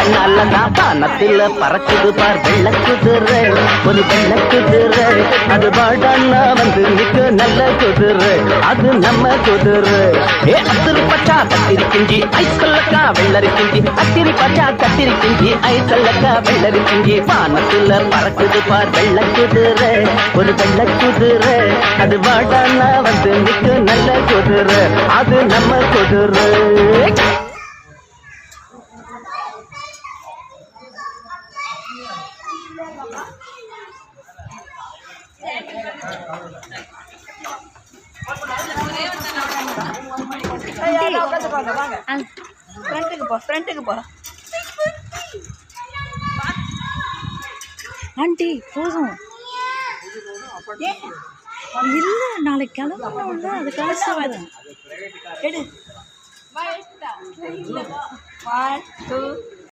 கண்ணாலதான் பானத்துல பறக்குது பார் வெள்ள குதிரை, ஒரு வெள்ள குதிரை. அது வாடான்னா வந்து நிக்க நல்ல குதிரை, அது நம்ம குதிரை. ஏ அத்திரி பச்சா கத்திரி கிஞ்சி ஐசல்லக்கா வெள்ளரி கிஞ்சி, அத்திரி பச்சா கத்திரி கிஞ்சி ஐசல்லக்கா வெள்ளரி கிஞ்சி. பானத்துல பறக்குது பார் வெள்ள குதிரை, ஒரு வெள்ள குதிரை. அது வாடான்னா வந்து நிக்க நல்ல குதிரை, அது நம்ம குதிரை. ஃப்ரண்ட்டுக்கு போ ஆண்டி போதும். இல்ல நாளைக்கு கிளம்பணும்ல, அதுக்காக சொல்றேன். எடு 1 2